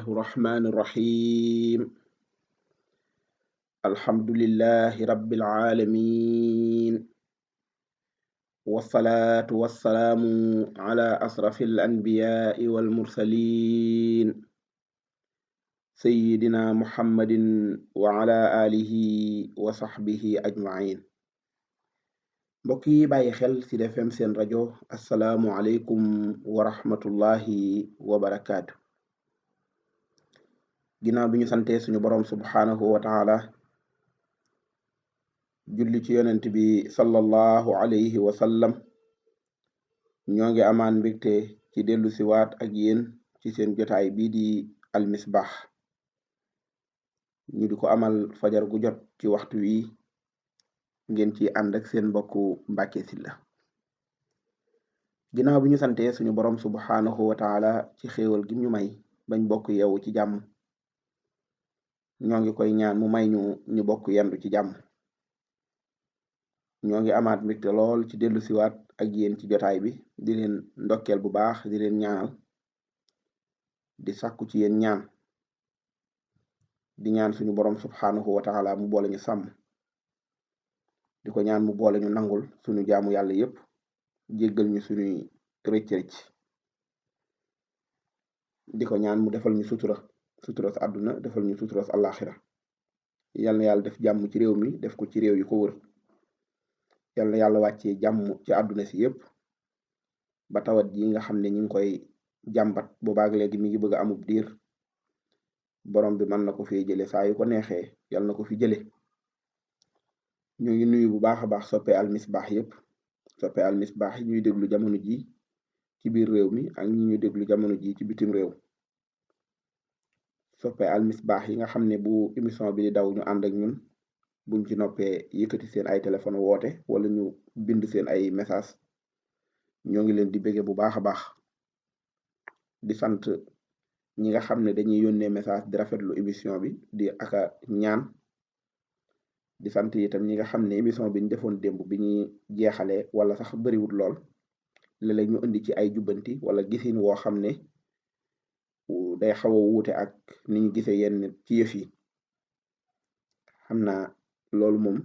الله الرحمن الرحيم الحمد لله رب العالمين والصلاة والسلام على أشرف الأنبياء والمرسلين سيدنا محمد وعلى آله وصحبه أجمعين mbokk yi bàyyi xel ci Sud FM seen rajo asalaamu aleykum wa rahmatullahi wa barakaatu. ginnaaw bi ñu sante suñu boroom subhaanahu wa taala julli ci yonent bi sallallahu alayhi wa sallam ñoo ngi amaan mbégte ci dellu siwaat ak yéen ci seen jotaay bii di almisbaax ñu di ko amal fajar gu jot ci waxtu wi ngeen ci ànd ak seen mbokku Mbàkke Sylla ginnaaw bi ñu sante suñu boroom subhaanahu wa taala ci xéewal gi ñu may bañ bokk yeewu ci jàmm ñoo ngi koy ñaan mu may ñu bokk yendu ci jàmm ñoo ngi amaat mbégte lool ci dellu siwaat ak yéen ci jotaay bi di leen ndokkeel bu baax di leen ñaanal di sàkku ci yéen ñaan di ñaan suñu boroom subhaanahu wa taala mu boole ñu sàmm di ko ñaan mu boole ñu nangul suñu jaamu yàlla yépp jéggal ñu suñuy rëcc-rëcc di ko ñaan mu defal ñu suturas àdduna defal ñu suturas àllaaxira yal na yàlla def jàmm ci réew mi def ko ci réew yu ko wër yal na yàlla wàccee jàmm ci àdduna si yépp ba tawat ji nga xam ne ñu ngi koy jàmbat boobaag léegi mi ngi bëgg a amub diir borom bi mën na ko fi jële saa yu ko neexee yal na ko fi jële ñu ngi nuyu bu baax a baax soppe almisbaax yépp soppe almisbaax yi ñuy déglu jamono ji ci biir réew mi ak ñi ñuy déglu jamono ji ci bitim réew soppe almisbaax yi nga xam ne bu émission bi di daw ñu ànd ak ñun buñ ci noppee yëkkati seen ay téléphone woote wala ñu bind seen ay message ñoo ngi leen di bége bu baax a baax di sant ñi nga xam ne dañuy yónnee message di rafetlu émission bi di aka ñaan di sant itam ñi nga xam ne émission bi ñu defoon démb bi ñuy jeexalee wala sax bariwut lool léeg-léeg ñu indi ci ay jubbanti wala gisin woo xam ne day xaw a wuute ak ni ñu gisee yenn ci yëf yi xam naa loolu moom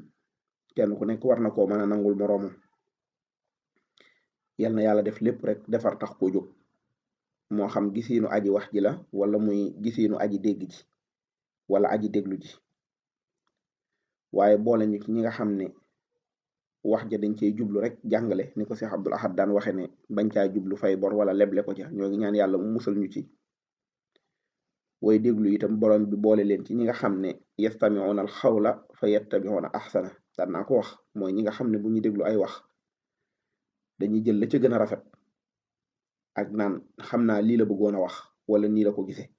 kenn ku nekk war na koo mën a nangul moroomam yal na yàlla def lépp rek defar tax koo jóg moo xam gisiinu aji wax ji la wala muy gisiinu aji dégg ji wala aji déglu ji waaye boole ñu ci ñi nga xam ne wax ja dañ cey jublu rek jàngale ni ko Cheikh Abdoul Ahad daan waxe ne bañ caa jublu fay bor wala leble ko ca ñoo ngi ñaan yàlla mu musal ñu ci way déglu itam borom bi boole leen ci ñi nga xam ne yastami'una al xawla fa yattabi'una ahsana daan naa ko wax mooy ñi nga xam ne bu ñu déglu ay wax dañuy jël la ca gën a rafet ak naan xam naa lii la bëggoon a wax wala nii la ko gisee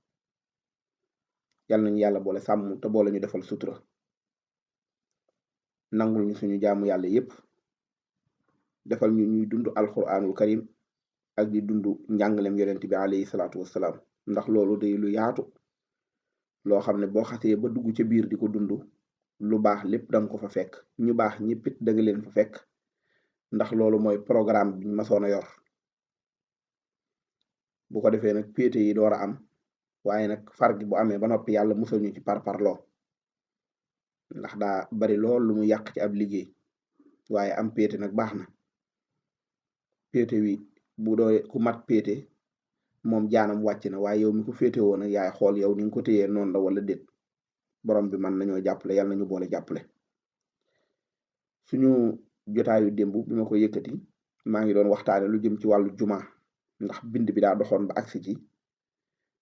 yal nañu yàlla boole sàmm te boole ñu defal sutura nangul ñu suñu jaamu yàlla yépp defal ñu ñuy dund alquranul karim ak di dund njàngalem yonent bi alayhi salaatu wassalaam ndax loolu day lu yaatu loo xam ne boo xasee ba dugg ca biir di ko dund lu baax lépp danga ko fa fekk ñu baax ñëppit danga leen fa fekk ndax loolu mooy programme bi ñu masoon a yor bu ko defee nag péete yi door a am waaye nag far gi bu amee ba noppi yàlla musal ñu ci parparloo ndax daa bari lool lu mu yàq ci ab liggéey waaye am péete nag baax na péete wi bu doo ku mat péete moom jaanam wàcc na waaye yow mi ko féete woon nag yaay xool yow ni nga ko téyee noonu la wala déet borom bi mën nañoo jàppale yàlla nañu boole jàppale suñu jotaayu démb bi ma ko yëkkati maa ngi doon waxtaane lu jëm ci wàllu juma ndax bind bi daa doxoon ba agsi ci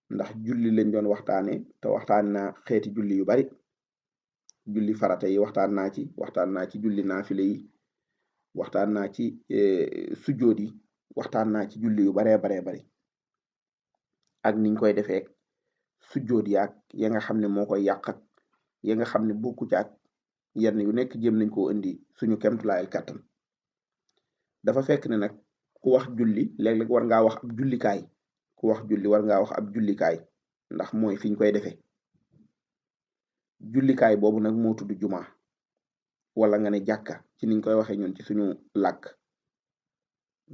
ndax julli lañ doon waxtaane te waxtaan naa xeeti julli yu bari julli farata yi waxtaan naa ci julli naafile yi waxtaan naa ci sujjóot yi waxtaan naa ci julli yu baree bari ak niñ koy defee sujjóot yaak ya nga xam ne moo koy yàq ak ya nga xam ne bokku ci ak yenn yu nekk jëm nañ koo indi suñu kemtulaayal kàttan dafa fekk ne nag ku wax julli léeg-léeg war ngaa wax ab jullikaay ku wax julli war ngaa wax ab jullikaay ndax mooy fiñ koy defee jullikaay boobu nag moo tudd juma wala nga ne jàkka ci niñ koy waxee ñun ci suñu làkk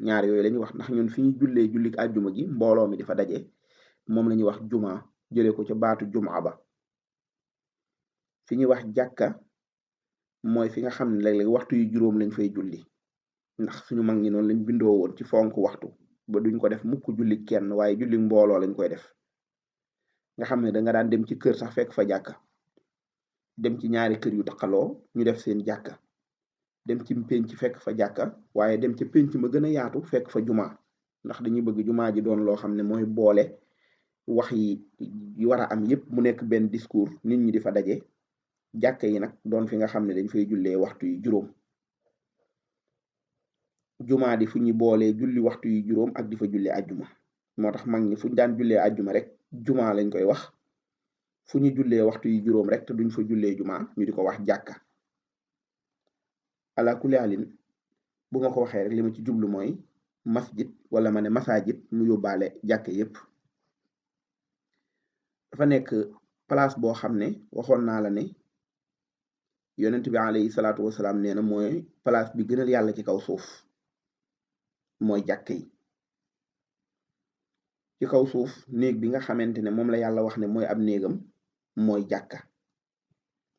ñaar yooyu lañuy wax ndax ñun fi ñu jullee jullik àjjuma gi mbooloo mi di fa daje moom la ñuy wax juma jële ko ca baatu jumaa ba. fi ñuy wax jàkka mooy fi nga xam ne léeg-léeg waxtu yu juróom lañ fay julli, ndax suñu mag ñi noonu lañ bindoo woon ci fonk waxtu ba duñ ko def mukk julli kenn, waaye julli mbooloo lañ koy def. nga xam ne da nga daan dem ci kër sax fekk fa jàkka, dem ci ñaari kër yu taqaloo ñu def seen jàkka, dem ci pénc fekk fa jàkka, waaye dem ci pénc ma gën a yaatu fekk fa jumaa, ndax dañuy bëgg jumaa ji doon loo xam ne mooy boole wax yi war a am yépp mu nekk benn discours, nit ñi di fa daje. jàkka yi nag doon fi nga xam ne dañ fay jullee waxtu yu juróom. jumaa di fu ñu boolee julli waxtu yu juróom ak di fa jullee ajjuma. moo tax mag ñi fu ñu daan jullee ajjuma rek jumaa lañ koy wax, fu ñu jullee waxtu yu juróom rek te duñ fa jullee jumaa ñu di ko wax jàkka. ala kulli alin bu ma ko waxee rek li ma ci jublu mooy masjid wala ma ne masajid mu yóbbaale jàkka yépp. dafa nekk place boo xam ne waxoon naa la ne yonent bi alayhi salaatu wasalaam nee na mooy place bi gënal yàlla ci kaw suuf, mooy jàkka yi. ci kaw suuf néeg bi nga xamante ne moom la yàlla wax ne mooy ab néegam mooy jàkka,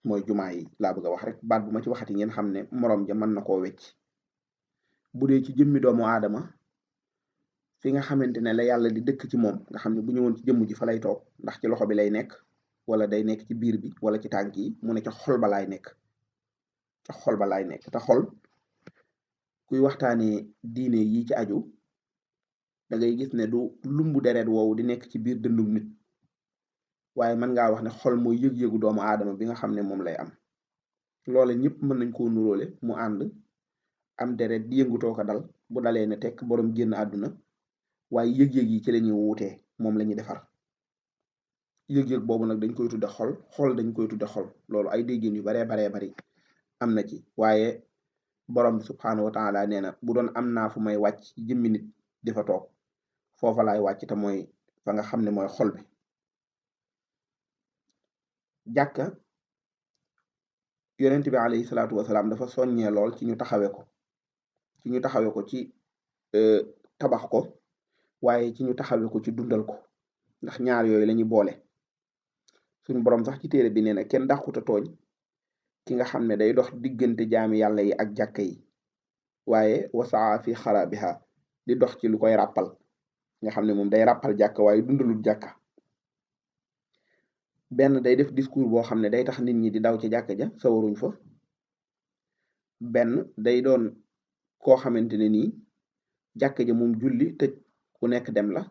mooy jumaa yi laa bëgg a wax rek. baat bu ma ci waxati ngeen xam ne moroom ja mën na koo wecc. bu dee ci jëmmi doomu aadama fi nga xamante ne la yàlla di dëkk ci moom, nga xam ne bu ñëwoon ci jëmm ji fa lay toog, ndax ci loxo bi lay nekk wala day nekk ci biir bi wala ci tànk yi, mu ne ca xol ba laay nekk, ca xol ba laay nekk. te xol kuy waxtaanee diine yi ci aju da ngay gis ne du lumbu deret woowu di nekk ci biir dëndum nit, waaye mën ngaa wax ne xol mooy yëg-yëgu doomu aadama bi nga xam ne moom lay am. loole ñëpp mën nañ koo nuróole, mu ànd am deret di yëngutoo ko dal, bu dalee ne tekk borom génn àdduna, waaye yëg-yëg yi ci la ñuy wuutee, moom la ñuy defar. yëg-yëg boobu nag dañ koy tudde xol, xol dañ koy tudde xol. loolu ay déggin yu baree bari am na ci, waaye borom bi subhaanahu wa taala nee na bu doon am naa fu may wàcc jëmmi nit di fa toog, foofa laay wàcc te mooy fa nga xam ne mooy xol bi. jàkka yonent bi alayhi salaatu wasalaam dafa soññee lool ci ñu taxawe ko ci tabax ko, waaye ci ñu taxawe ko ci dundal ko, ndax ñaar yooyu lañuy boole. suñu borom sax ci téere bi nee na kenn dàquta tooñ ki nga xam ne day dox diggante jaami yàlla yi ak jàkka yi, waaye wasaa fi xarabiha di dox ci lu koy ràppal, nga xam ne moom day ràppal jàkka waaye dundalul jàkka. benn day def discours boo xam ne day tax nit ñi di daw ci jàkka ja sawaruñ fa, benn day doon koo xamante ne nii jàkka ja moom julli tëj ku nekk dem la,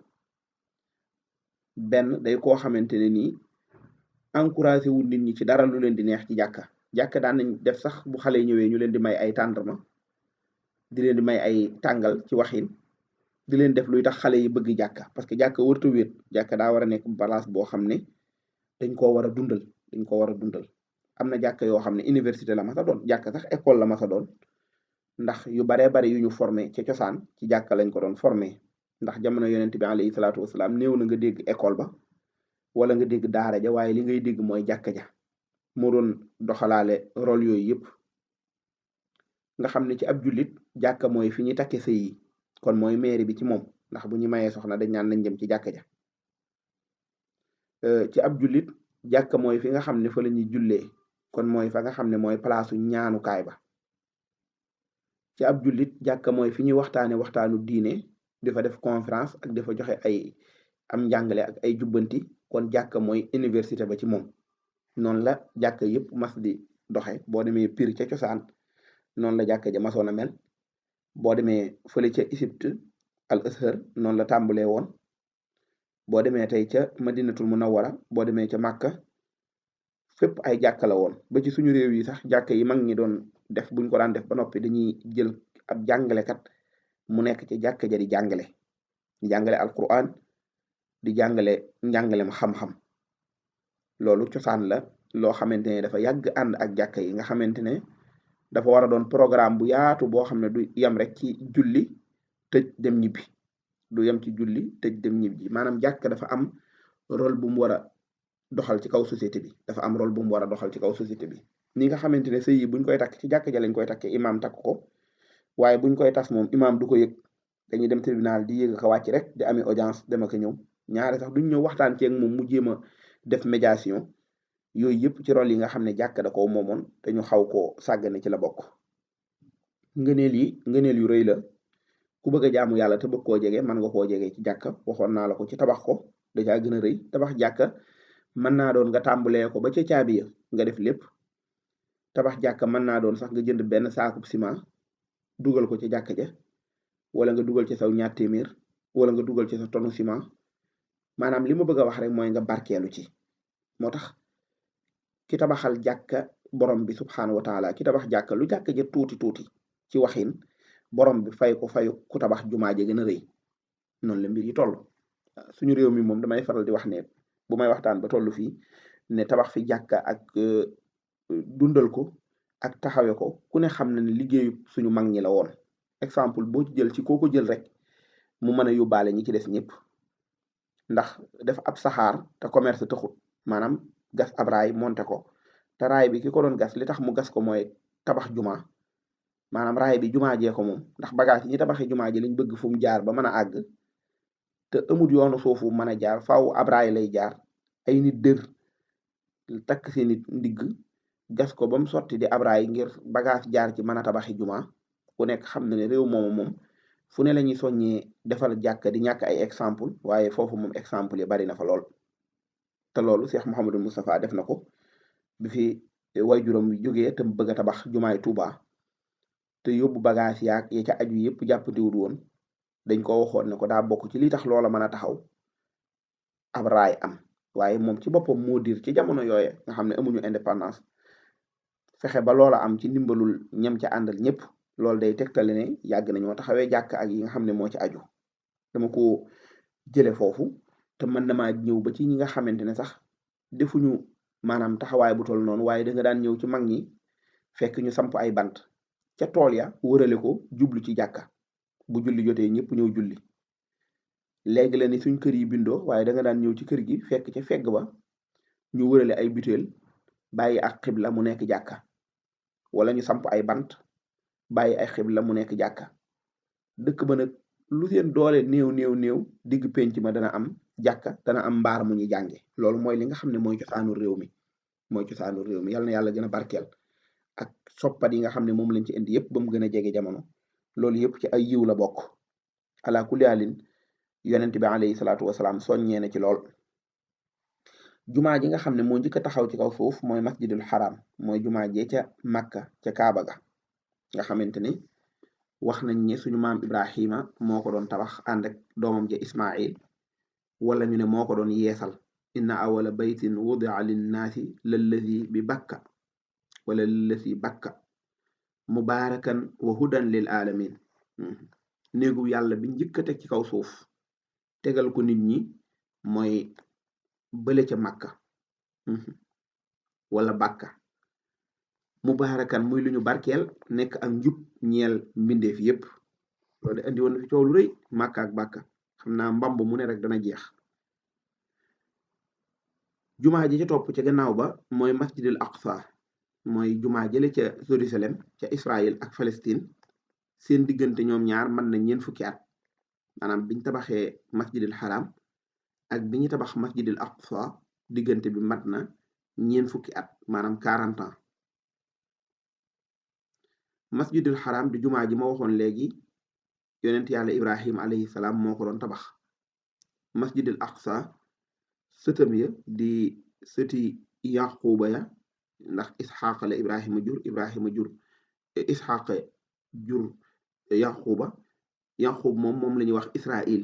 benn day koo xamante ne nii encouragé wu nit ñi ci dara lu leen di neex ci jàkka daan nañ def sax bu xale yi ñëwee ñu leen di may ay tàndarma, di leen di may ay tàngal ci waxin, di leen def luy tax xale yi bëgg jàkka, parce que jàkka wërta wéet. jàkka daa war a nekk place boo xam ne dañ koo war a dundal. am na jàkka yoo xam ne université la masa doon, jàkka sax école la masa doon, ndax yu baree bari yu ñu formé ca cosaan ci jàkka lañ ko doon formé. ndax jamono yonent bi alayhi salaatu wasalaam néew na nga dégg école ba wala nga dégg daara ja, waaye li ngay dégg mooy jàkka ja moo doon doxalaale rôle yooyu yëpp. nga xam ne ci ab jullit jàkka mooy fi ñuy takke sëy yi, kon mooy mairie bi ci moom, ndax bu ñu mayee soxna dañ naan nañ jëm ci jàkka ja. ci ab jullit jàkka mooy fi nga xam ne fa la ñuy jullee, kon mooy fa nga xam ne mooy palaasu ñaanukaay ba. ci ab jullit jàkka mooy fi ñuy waxtaanu diine, dafa def conférence ak dafa joxe ay am njàngale ak ay jubbanti, kon jàkka mooy université ba ci moom. noonu la jàkka yëpp mas di doxe. boo demee Pire ca cosaan noonu la jàkka ja masoon a mel. boo demee fële ca Égypte al Azhar noonu la tàmbalee woon. boo demee tey ca Madinatul Munawwara, boo demee ca Màkka, fépp ay jàkka la woon. ba ci suñu réew yi sax jàkka yi mag ñi doon def, buñ ko daan def ba noppi dañuy jël ab jàngalekat mu nekk ci jàkka ja di jàngale alquran, di jàngale njàngalem xam-xam. loolu cosaan la loo xamante ne dafa yàgg ànd ak jàkka yi, nga xamante ne dafa war a doon programme bu yaatu boo xam ne du yem rek ci julli tëj dem ñibbi, du yem ci julli tëj dem ñibbi. maanaam jàkka dafa am rôle bu mu war a doxal ci kaw société bi, dafa am rôle bu mu war a doxal ci kaw société bi. ni nga xamante ne sëy yi buñ koy takk ci jàkka ja lañ koy takkee, imaam takk ko, waaye buñ koy tas moom imaam du ko yëg, dañuy dem tribunal di yëg ko wàcc rek di amee audience dem ak ñëw, ñaare sax duñ ñëw waxtaan ceeg moom mu jéem a def médiation. yooyu yëpp ci rôle yi nga xam ne jàkk da koo moomoon te ñu xaw koo sàggane ci la bokk. ngëneel yu rëy la ku bëgg a jaamu yàlla te bëgg koo jege mën nga koo jege ci jàkka waxoon naa la ko ci tabax ko dèjà gën a rëy tabax jàkka mën naa doon nga tàmbalee ko ba ca caabi ya nga def lépp. tabax jàkka mën naa doon sax nga jënd benn saakub ciment dugal ko ci jàkka ja wala nga dugal ci saw ñaar téeméer wala nga dugal ci sa tonu ciment maanaam li ma bëgg a wax rek mooy nga barkeelu ci. moo tax ki tabaxal jàkka borom bi subxanahu wa taala ki tabax jàkka lu jàkka ja tuuti tuuti ci waxin borom bi fay ko fayu ku tabax jumaa ja gën a rëy noonu la mbir yi toll. suñu réew mi moom damay faral di wax ne bu may waxtaan ba toll fii ne tabax fi jàkka ak dundal ko ak taxawe ko ku ne xam na ne liggéeyu suñu mag ñi la woon. exemple boo ci jël ci koo ko jël rek mu mën a yóbbaale ñi ci des ñëpp ndax def ab saxaar te commerce taxut maanaam gas ab raay monte ko te raay bi ki ko doon gas li tax mu gas ko mooy tabax jumaa maanaam raay bi jumaa jee ko moom ndax bagage yi ñi tabaxee jumaa ji lañ bëgg fu mu jaar ba mën a àgg te amut yoonu suufu mën a jaar faaw ab raay lay jaar ay nit dër takk seen nit ndigg gas ko ba mu sotti di ab raay ngir bagage jaar ci mën a tabaxi jumaa ku nekk xam na ne réew moomu moom fu ne la ñuy soññee defal jàkka di ñàkk ay exemple waaye foofu moom exemple yi bari na fa lool. te loolu Cheikh Mouhamadou Moustapha def na ko bi fi waajuram wi jógee te bëgg a tabax jumaay Touba te yóbbu bagage yaag ya ca aju yëpp jàppandiwul woon dañ ko waxoon ne ko daa bokk ci li tax loola mën a taxaw ab raay am waaye moom ci boppam moo dir ci jamono yooye nga xam ne amuñu indépendance fexe ba loola am ci ndimbalul ñam ca àndal ñëpp loolu day tegtale ne yàgg nañoo taxawee jàkk ak yi nga xam ne moo ci aju dama ko jële foofu te mën na maa ñëw ba ci ñi nga xamante ne sax defuñu maanaam taxawaay bu toll noonu waaye da nga daan ñëw ci mag ñi fekk ñu samp ay bant ca tool ya wërale ko jublu ci jàkka bu julli jotee ñëpp ñëw julli léegi la ni suñ kër yi bindoo waaye da nga daan ñëw ci kër gi fekk ca fegg ba ñu wërale ay butéel bàyyi ak xibla mu nekk jàkka wala ñu samp ay bant bàyyi ay xibla mu nekk jàkka dëkk ba nag lu seen doole néew digg penc ma dana am jàkka dana am mbaar mu ñu jànge loolu mooy li nga xam ne mooy cosaanu réew mi yal na yàlla gën a barkeel ak soppat yi nga xam ne moom lañ ci indi yëpp ba mu gën a jege jamono loolu yëpp ci ay yiw la bokk ala kulli haalin yonent bi alayhi salaatu wasalaam soññee na ci lool. jumaa ji nga xam ne moo njëkk a taxaw ci kaw suuf mooy masjidul haram mooy jumaa jee ca Makka ca Kaaba ga nga xamante ni wax nañ ne suñu maam Ibrahima moo ko doon tabax ànd ak doomam ja Ismail wala ñu ne moo ko doon yeesal inna awala baytin wudia linnaasi lallazi bi bakka wala lallazi bakka mubaarakan wa hudan lil alamin néegu yàlla bi njëkk a teg ci kaw suuf tegal ko nit ñi mooy bële ca Makka wala Bakka mubaarakan muy lu ñu barkeel nekk ak njub ñeel mbindeef yépp loolu andi woon na fi coow lu rëy Makka ak Bakka xam naa mbamb mu ne rek dana jeex. jumaa ji ca topp ca gannaaw ba mooy masjidil aqsa mooy jumaa jële ca Jérusalem ca Israël ak Palestine seen diggante ñoom ñaar mën na ñeen fukki at maanaam biñ tabaxee masjidil haram ak bi ñu tabax masjidil aqsa diggante bi mat na ñeen fukki at maanaam 40 ans. masjidil haram di jumaa ji ma waxoon léegi yonent yàlla Ibrahim alayhi salaam moo ko doon tabax. masjidil aqsa sëtam ya di sëti yaquba ya ndax isxaqa la Ibrahima jur isxaqa jur yaqub moom la ñuy wax Israil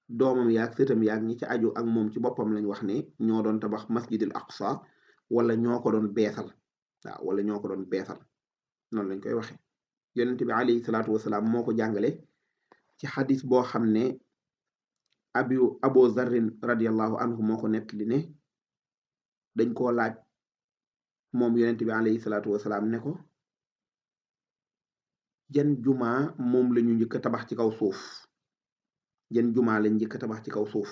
doomam yaag sëtam yaag ñi ci aju ak moom ci boppam lañ wax ne ñoo doon tabax masjidil aqsa wala ñoo ko doon beesal noonu lañ koy waxe yonent bi alayhi salaatu wasalaam moo ko jàngale ci xadis boo xam ne abu zarrin radiallahu anhu moo ko nettali ne dañ koo laaj moom yonent bi alayhi salaatu wasalaam ne ko jan jumaa moom la ñu njëkk a tabax ci kaw suuf jan jumaa lañ njëkk a tabax ci kaw suuf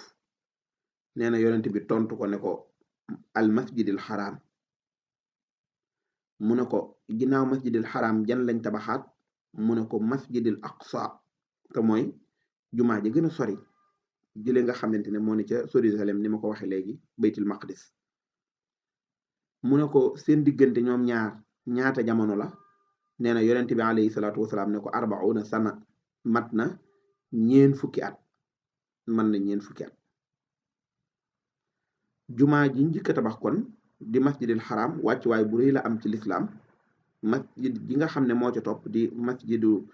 nee na yonent bi tontu ko ne ko al masjidil haram mu ne ko ginnaaw masjidil haram jan lañ tabaxaat mu ne ko masjidil aqsa te mooy jumaa ji gën a sori jële nga xamante ne moo ne ca Jérusalem ni ma ko waxe léegi baytul maqdis mu ne ko seen diggante ñoom ñaar ñaata jamono la nee na yonent bi alayhi salaatu wasalaam ne ko 40 sana mat na ñeen fukki at mën na ñeen fukki at jumaa ji njëkk a tabax kon di masjidil xaram wàccuwaay bu rëy la am ci lislaam masjid ji nga xam ne moo ca topp di masjidu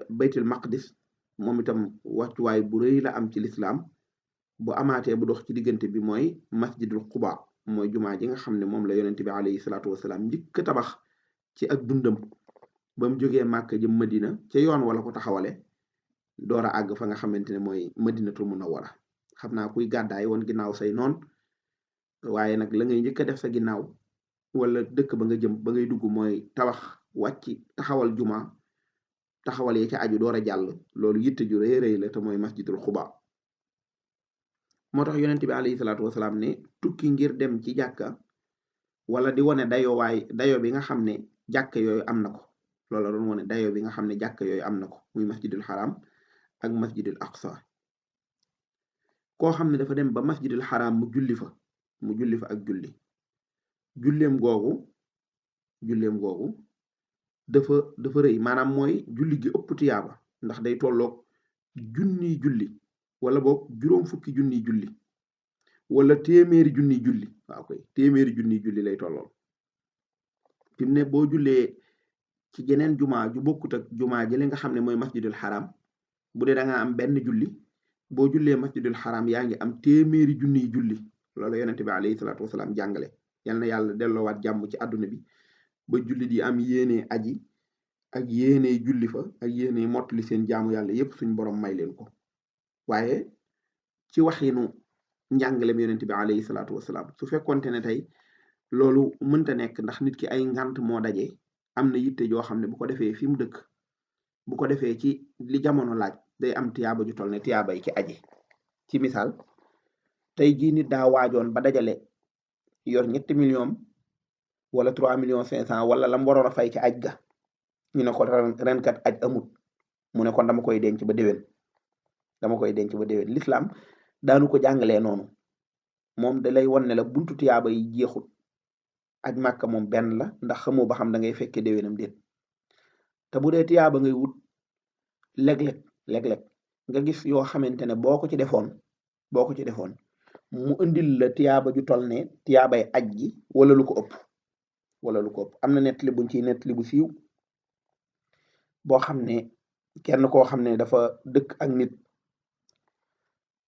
baytul maqdis moom itam wàccuwaay bu rëy la am ci lislaam bu amaatee bu dox ci diggante bi mooy masjidul quba mooy jumaa ji nga xam ne moom la yonent bi alayhi salaatu wasalaam njëkk a tabax ci ak dundam ba mu jógee Màkka jëm Madina ca yoon wala ko taxawale door a àgg fa nga xamante ne mooy Madinatul Munawwara xam naa kuy gàddaay woon ginnaaw say noon waaye nag la ngay njëkk a def sa ginnaaw wala dëkk ba nga jëm ba ngay dugg mooy tabax wàcc taxawal juma taxawal yi ca aju door a jàll loolu yitte ju rëy rëy la te mooy masjidul xuba moo tax yonent bi alayhi salaatu wasalaam ne tukki ngir dem ci jàkka wala di wane dayo bi nga xam ne jàkka yooyu am na ko loolu la doon wane dayo bi nga xam ne jàkka yooyu am na ko muy masjidul xaram ak masjidul aqsa koo xam ne dafa dem ba masjidul xaram mu julli fa ak julleem googu dafa rëy maanaam mooy julli gi ëpp tiyaaba ndax day tolloog junniy julli wala boog juróom fukki junniy julli wala téeméeri junniy julli waaw koy téeméeri junniy julli lay tollool fi mu ne boo jullee ci jeneen jumaa ju bokkut ak jumaa jële nga xam ne mooy masjidul xaram bu dee da nga am benn julli boo jullee masjidul xaram yaa ngi am téeméeri junniy julli loolu yonent bi alayhi salaatu wasalaam jàngale yal na yàlla delloowaat jàmm ci àdduna bi ba jullit yi am yéene aji ak yéene julli fa ak yéene mottali seen jaamu yàlla yépp suñ borom may leen ko waaye ci waxinu njàngalem yonent bi alayhi salaatu wasalaam su fekkonte ne tey loolu mënta nekk ndax nit ki ay ngant moo daje am na yitte joo xam ne bu ko defee fi mu dëkk bu ko defee ci li jamono laaj day am tiyaaba ju toll ne tiyaabay ki aji ci misaal tey jii nit daa waajoon ba dajale yor 3 millions wala 3,500,000 wala lam waroon a fay ci aj ga ñu ne ko ren kat aj amut mu ne kon dama koy denc ba déwén l'islam daanu ko jàngalee noonu moom da lay won ne la buntu tiyaaba yi jeexut aj màkka moom benn la ndax xamoo ba xam da ngay fekke déwénam déet te bu dee tiyaaba ngay wut léeg-léeg nga gis yoo xamante ne boo ko ci defoon mu indil la tiyaaba ju toll ne tiyaabay aj gi wala lu ko ëpp am na nettali buñ ciy nettali bu siiw boo xam ne kenn koo xam ne dafa dëkk ak nit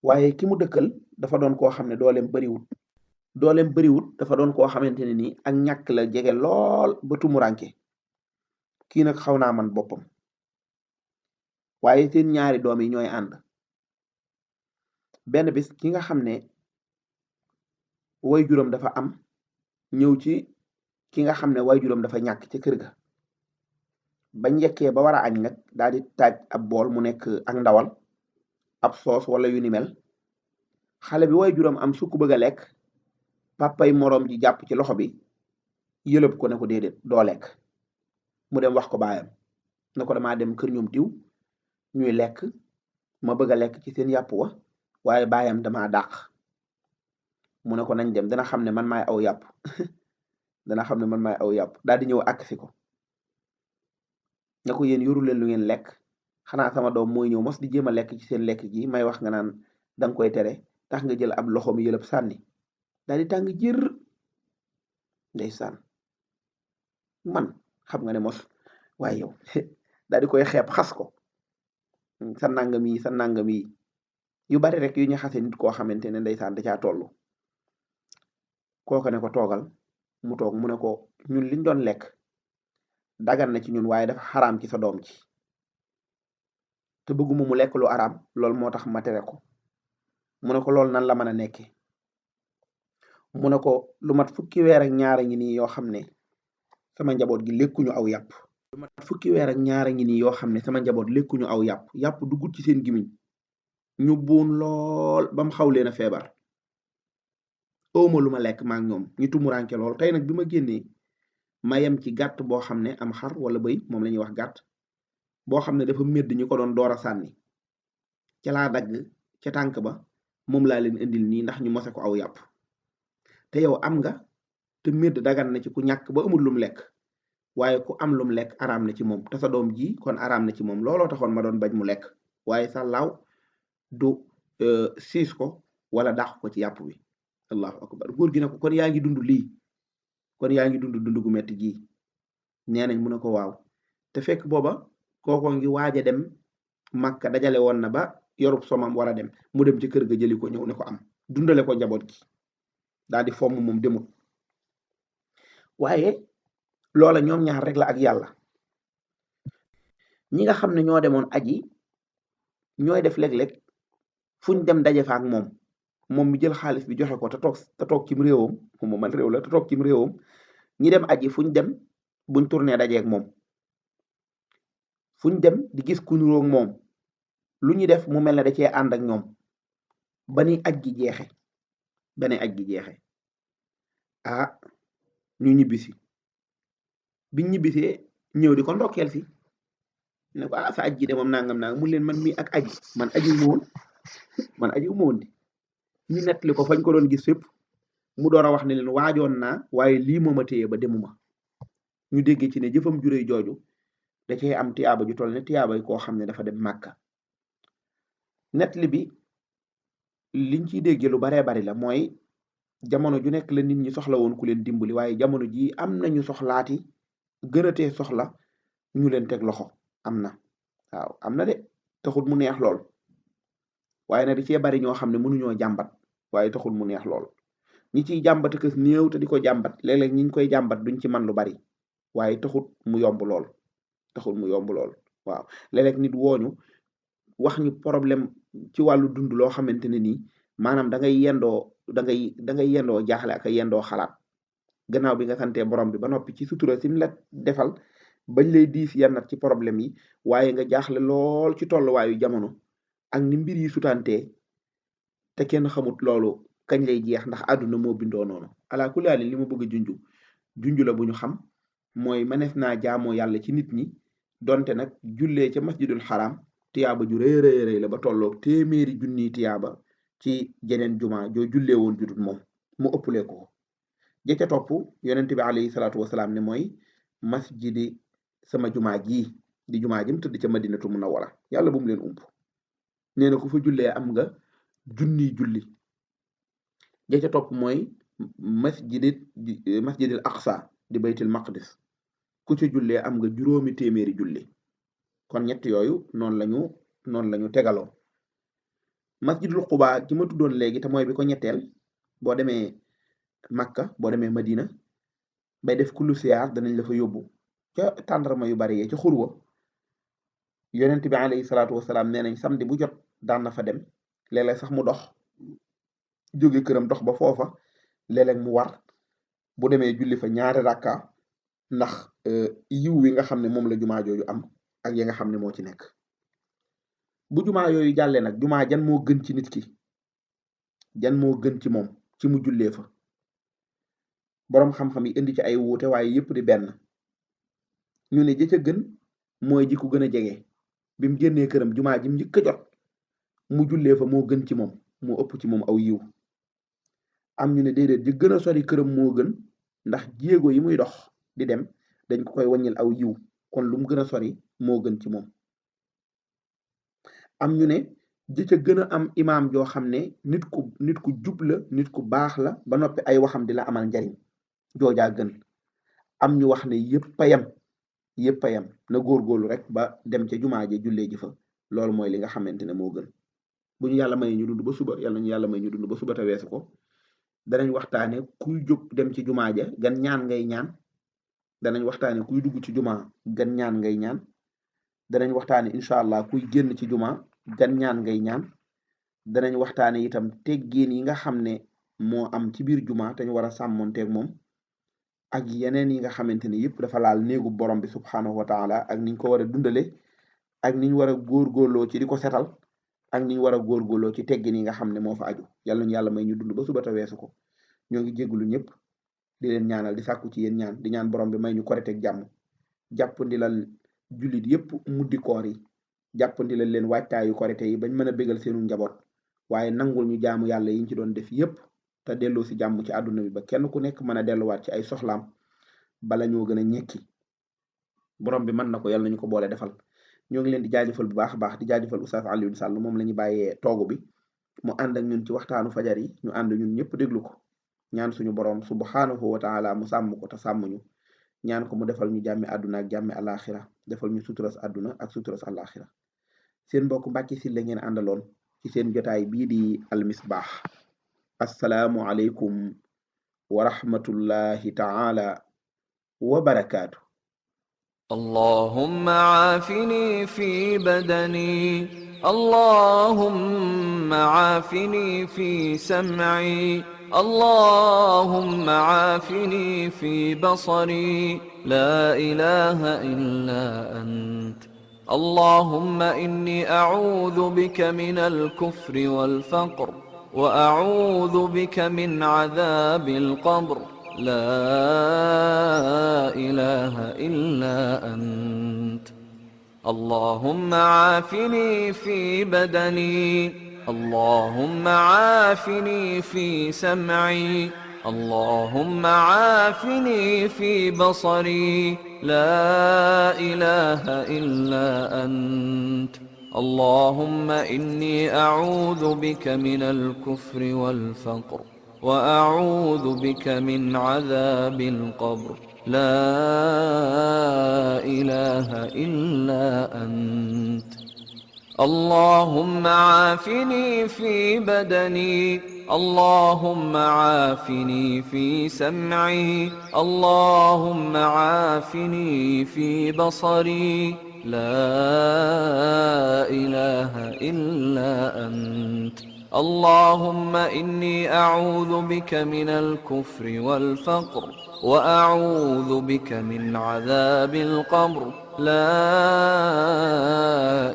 waaye ki mu dëkkal dafa doon koo xam ne dooleem bariwut dafa doon koo xamante ne nii ak ñàkk la jege lool ba tumuranke kii nag xaw naa man boppam waaye seen ñaari doom yi ñooy ànd benn bis ki nga xam ne way juróom dafa am ñëw ci ki nga xam ne way juróom dafa ñàkk ca kër ga ba njëkkee ba war a añ nag daal di taaj ab bool mu nekk ak ndawal ab soos wala yu ni mel xale bi way juróom am sukk bëgg a lekk papay moroom ji jàpp ci loxo bi yëlëb ko ne ko déedéet doo lekk mu dem wax ko baayam ne ko damaa dem kër ñoom diw ñuy lekk ma bëgg a lekk ci seen yàpp wa waaye baayam dama dàq mu ne ko nañ dem dana xam ne man maay aw yàpp daal di ñëw agsi ko ne ko yéen yoru leen lu ngeen lekk xanaa sama doom mooy ñëw mos di jéem a lekk ci seen lekk gi may wax nga naan danga koy tere tax nga jël ab loxoom yëlëb sànni daal di tàng jër ndeysaan man xam nga ne mos waaye yow daal di koy xeeb xas ko sa nangam yi yu bari rek yu ñu xase nit koo xamante ne ndeysaan da caa toll kooka ne ko toogal mu toog mu ne ko ñun liñ doon lekk dagan na ci ñun waaye dafa xaraam ci sa doom ci te bëgguma mu lekk lu araam loolu moo tax ma tere ko mu ne ko loolu nan la mën a nekke mu ne ko lu mat fukki weer ak ñaara ngi nii yoo xam ne sama njaboot gi lekkuñu aw yàpp yàpp duggut ci seen gimiñ ñu buun lool bam xaw leen a feebar awma lu ma lekk maak ñoom ñu tumuranke lool tey nag bi ma génnee ma yem ci gàtt boo xam ne am xar wala bëy moom la ñuy wax gàtt boo xam ne dafa médd ñu ko doon door a sànni ca laa dagg ca tànk ba moom laa leen indil nii ndax ñu mose ko aw yàpp te yow am nga te médd dagan na ci ku ñàkk ba amul lum lekk waaye ku am lum lekk araam na ci moom te sa doom ji kon araam na ci moom looloo taxoon ma doon bañ mu lekk waaye sa laaw du siis ko wala dàq ko ci yàpp wi allahu akbar góor gi ne ko kon yaa ngi dund lii kon yaa ngi dund gu metti ji nee nañ mu ne ko waaw te fekk booba kooko ngi waaj a dem Makka dajale woon na ba yorub somam war a dem mu dem ci kër ga jëli ko ñëw ne ko am dundale ko njaboot gi daal di fomm moom demut waaye loola ñoom ñaar rek la ak yàlla ñi nga xam ne ñoo demoon aji ñooy def léeg-léeg fuñ dem daje fa ak moom mi jël xaalis bi joxe ko te toog cim réewam moom man réew la te toog cim réewam ñi dem aji fuñ dem buñ tourné dajeeg moom fuñ dem di gis ku niroog moom lu ñu def mu mel ne da cee ànd ak ñoom ba ni aj gi jeexe ba ni aj gi jeexe ah ñu ñibbisi biñ ñibbisee ñëw di ko ndokkeel si ne ko sa aj gi de moom nangam nangam mu leen man mi ak aji man aji wu ma woon di ñu nettali ko fañ ko doon gis fépp mu door a wax ne leen waajoon naa waaye lii mooma téye ba demuma ñu dégg ci ne jëfam juree jooju da cee am tiyaaba ju toll ne tiyaaba koo xam ne dafa dem màkka nettali bi liñ ciy déggee lu baree bari la mooy jamono ju nekk la nit ñi soxla woon ku leen dimbali waaye jamono ji am nañu soxlaati gënatee soxla ñu leen teg loxo am na waaw am na de taxul mu neex lool waaye nag di cee bari ñoo xam ne mënuñoo jàmbat waaye taxul mu neex lool ñi ciy jàmbat kës néew te di ko jàmbat léeg-léeg ñi ñu koy jàmbat duñ ci man lu bari waaye taxul mu yomb lool waaw léeg-léeg nit wooñu wax ñu problème ci wàllu dund loo xamante ne nii maanaam da ngay yendoo jaaxle ak yendoo xalaat gannaaw bi nga santee borom bi ba noppi ci sutura sim la defal bañ lay diis yennat ci problème yi waaye nga jaaxle lool ci tolluwaayu jamono ak ni mbir yi sutantee te kenn xamut loolu kañ lay jeex ndax àdduna moo bindoo noonu ala kulli haal li ma bëgg a junju la bu ñu xam mooy mënees naa jaamoo yàlla ci nit ñi donte nag jullee ca masjidul xaram tiyaaba ju rëy rëy la ba tolloog téeméeri junniy tiyaaba ci jeneen juma joo jullee woon judut moom mu ëpplee ko jëcca topp yonent bi alayhi salaatu wasalaam ne mooy masjidi sama jumaa jii di jumaa jëm tëdd ca madinatu munawwara yàlla bu mu leen ump nee na ku fa jullee am nga junniy julli jëcca topp mooy masjidil aqsa di baytil maqdis ku ci jullee am nga juróomi téeméeri julli kon ñett yooyu noonu lañu tegaloo masjidul Quba ci ma tuddoon léegi te mooy bi ko ñetteel boo demee Makka boo demee Madina bay def kullu siyaar danañ la fa yóbbu ca tàndarma yu bari yee ca xurwa yonent bi alayhi salaatu wasalaam nee nañ samedi bu jot daan na fa dem léeg-léeg sax mu dox jóge këram dox ba foofa léeg-léeg mu war bu demee julli fa ñaari rakka ndax yiw wi nga xam ne moom la jumaa jooju am ak yi nga xam ne moo ci nekk bu jumaa yooyu jàllee nag jumaa jan moo gën ci nit ki jan moo gën ci moom ci mu jullee fa boroom xam-xam yi indi ci ay wuute waaye yépp di benn ñu ne jë ca gën mooy ji ku gën a jege bi mu génnee këram jumaa ji mu njëkk a jot mu jullee fa moo gën ci moom moo ëpp ci moom aw yiw am ñu ne déedéet ji gën a sori këram moo gën ndax jéego yi muy dox di dem dañ ko koy wàññil aw yiw kon lu mu gën a sori moo gën ci moom am ñu ne ji ca gën a am imaam joo xam ne nit ku jub la nit ku baax la ba noppi ay waxam di la amal njariñ joojaa gën am ñu wax ne yépp a yam na góorgóorlu rek ba dem ca jumaa ja jullee ji fa loolu mooy li nga xamante ne moo gën bu ñu yàlla may ñu dund ba suba yàlla ñu yàlla may ñu dund ba suba te weesu ko danañ waxtaane kuy jóg dem ci jumaa ja gan ñaan ngay ñaan danañ waxtaane kuy dugg ci jumaa gan ñaan ngay ñaan danañ waxtaane incha allah kuy génn ci jumaa gan ñaan ngay ñaan danañ waxtaane itam teggiin yi nga xam ne moo am ci biir jumaa te ñu war a sàmmonteeg moom ak yeneen yi nga xamante ne yëpp dafa laal néegu borom bi subhanahu wa taala ak niñ ko war a dundale ak niñ war a góorgóorloo ci di ko setal ak niñ war a góorgóorloo ci teggin yi nga xam ne moo fa aju yàlla ñu yàlla may ñu dund ba suba te weesu ko ñoo ngi jéggulu ñëpp di leen ñaanal di sàkku ci yéen ñaan di ñaan borom bi may ñu korite ak jàmm jàppandi lal jullit yëpp muddi koor yi jàppandi lal leen waajtaayu korite yi bañ mën a bégal seenu njaboot waaye nangul ñu jaamu yàlla yiñ ci doon def yépp te delloo si jàmm ci àdduna bi ba kenn ku nekk mën a delluwaat ci ay soxlaam bala ñoo gën a ñekki borom bi mën na ko yàlla nañu ko boole defal. ñoo ngi leen di jaajëfal bu baax a baax di jaajëfal Oustaz Alioune Sall moom la ñu bàyyee toogu bi mu ànd ak ñun ci waxtaanu fajar yi ñu ànd ñun ñëpp déglu ko ñaan suñu borom subhanahu wa taala mu sàmm ko te sàmm ñu ñaan ko mu defal ñu jàmmi àdduna ak jàmmi alaxira defal ñu suturas àdduna ak suturas alaxira seen mbokk Mbàkke Sylla ngeen àndaloon ci seen jotaay bii di almisbaax assalaamu aleykum wa rahmatullahi taala wa barakaatu. اللهم عافني في بدني اللهم عافني في سمعي اللهم عافني في بصري لا إله إلا أنت اللهم إني أعوذ بك من الكفر والفقر وأعوذ بك من عذاب القبر لا إله إلا أنت اللهم عافني في بدني اللهم عافني في سمعي اللهم عافني في بصري لا إله إلا أنت اللهم إني أعوذ بك من الكفر والفقر وأعوذ بك من عذاب القبر لا إله إلا أنت اللهم عافني في بدني اللهم عافني في سمعي اللهم عافني في بصري لا إله إلا أنت اللهم إني أعوذ بك من الكفر والفقر وأعوذ بك من عذاب القبر لا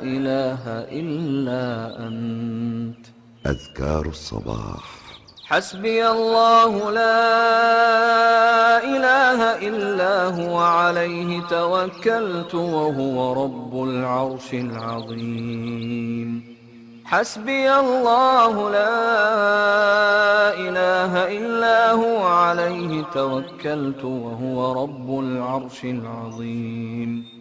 إله إلا أنت أذكار الصباح حسبي الله لا إله إلا هو عليه توكلت وهو رب العرش العظيم حسبي الله لا إله إلا هو عليه توكلت وهو رب العرش العظيم